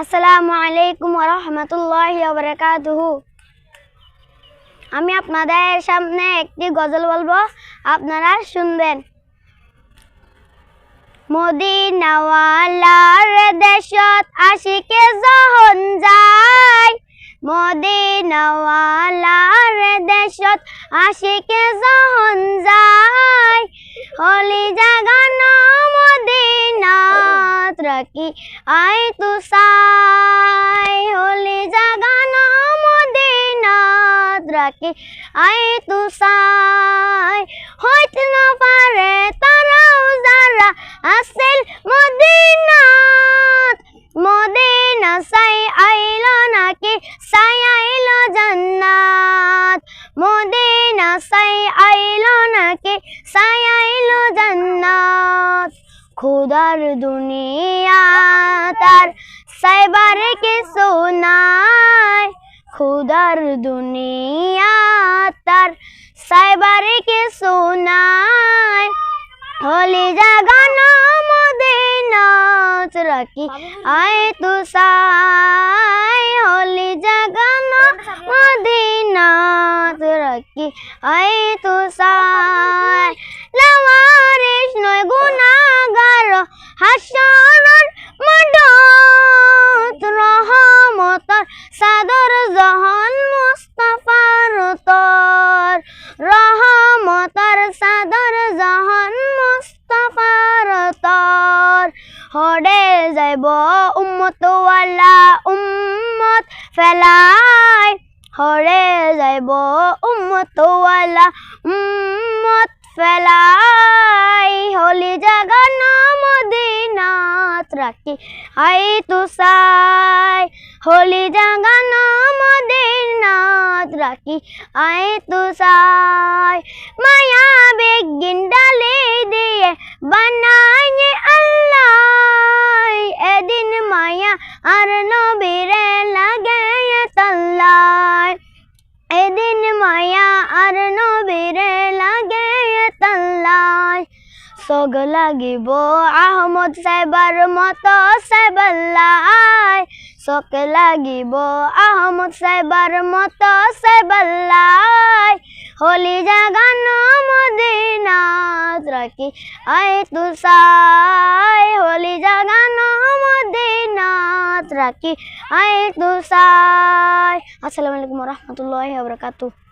আসসালামু আলাইকুম ওয়া রাহমাতুল্লাহি ওয়া বারাকাতুহু। আমি আপনাদের সামনে একটি গজল বলবো, আপনারা শুনবেন। মদিনাওয়ালার দেশত আশিকে যখন যায়, মদিনাওয়ালার দেশত আশিকে যখন যায়, হলি জাগানো মদিনাত রাখি আই তু সাই, হলি জাগানো মদিনাত রাখি আই তু সাই। হইতে না পারে তারাও যারা আসেল মদিনাত, মদিনা সাই আইল নাকি সাই আইল জান্নাত, মদিনা সাই আইল নাকি সাই আইল জান্নাত। খুদার দুনিয়া তার সাইবারে কিছু নাই, খুদার দুনিয়া তার সাইবারে কিছু নাই, হলি জাগানো মদিনাত রাখি আই তু সাই, হলি জাগানো মদিনাত রাখি আই তু সাই। লাওয়ারিস নয় গুনাহগার হাসরের মাঠত, রহমতের সাদর জাহান মুস্তাফার তর, রহমতের সাদর জাহান মুস্তাফার তর। হরে যাইব উম্মত ওয়ালা উম্মত ফেলাই, হরে যাইব উম্মত ওয়ালা উম্মত ফেলাই, হলি জাগানো মদিনাত রাখি আই তু সাই, হলি জাগানো মদিনাত রাখি আই তু সাই। মায়া বেগিন ডালে দিয়ে বানায় আল্লাহ, এদিন মায়া আর নবীরে লাগে তাল্লায়, এদিন মায়া আর নবীরে লাগে তাল্লায়। সগ লাগিব আহমদ সাহেবার মতো সাহেবাল্লায়, সগ লাগিব আহমদ সাহেবার মতো সাহেবাল্লায়, হলি জাগানো মদিনাত রাখি আই তু সাই, হলি জাগানো মদিনাত রাখি আই তু সাই। আসসালামু আলাইকুম ওয়া রাহমাতুল্লাহি ওয়া বারাকাতুহু।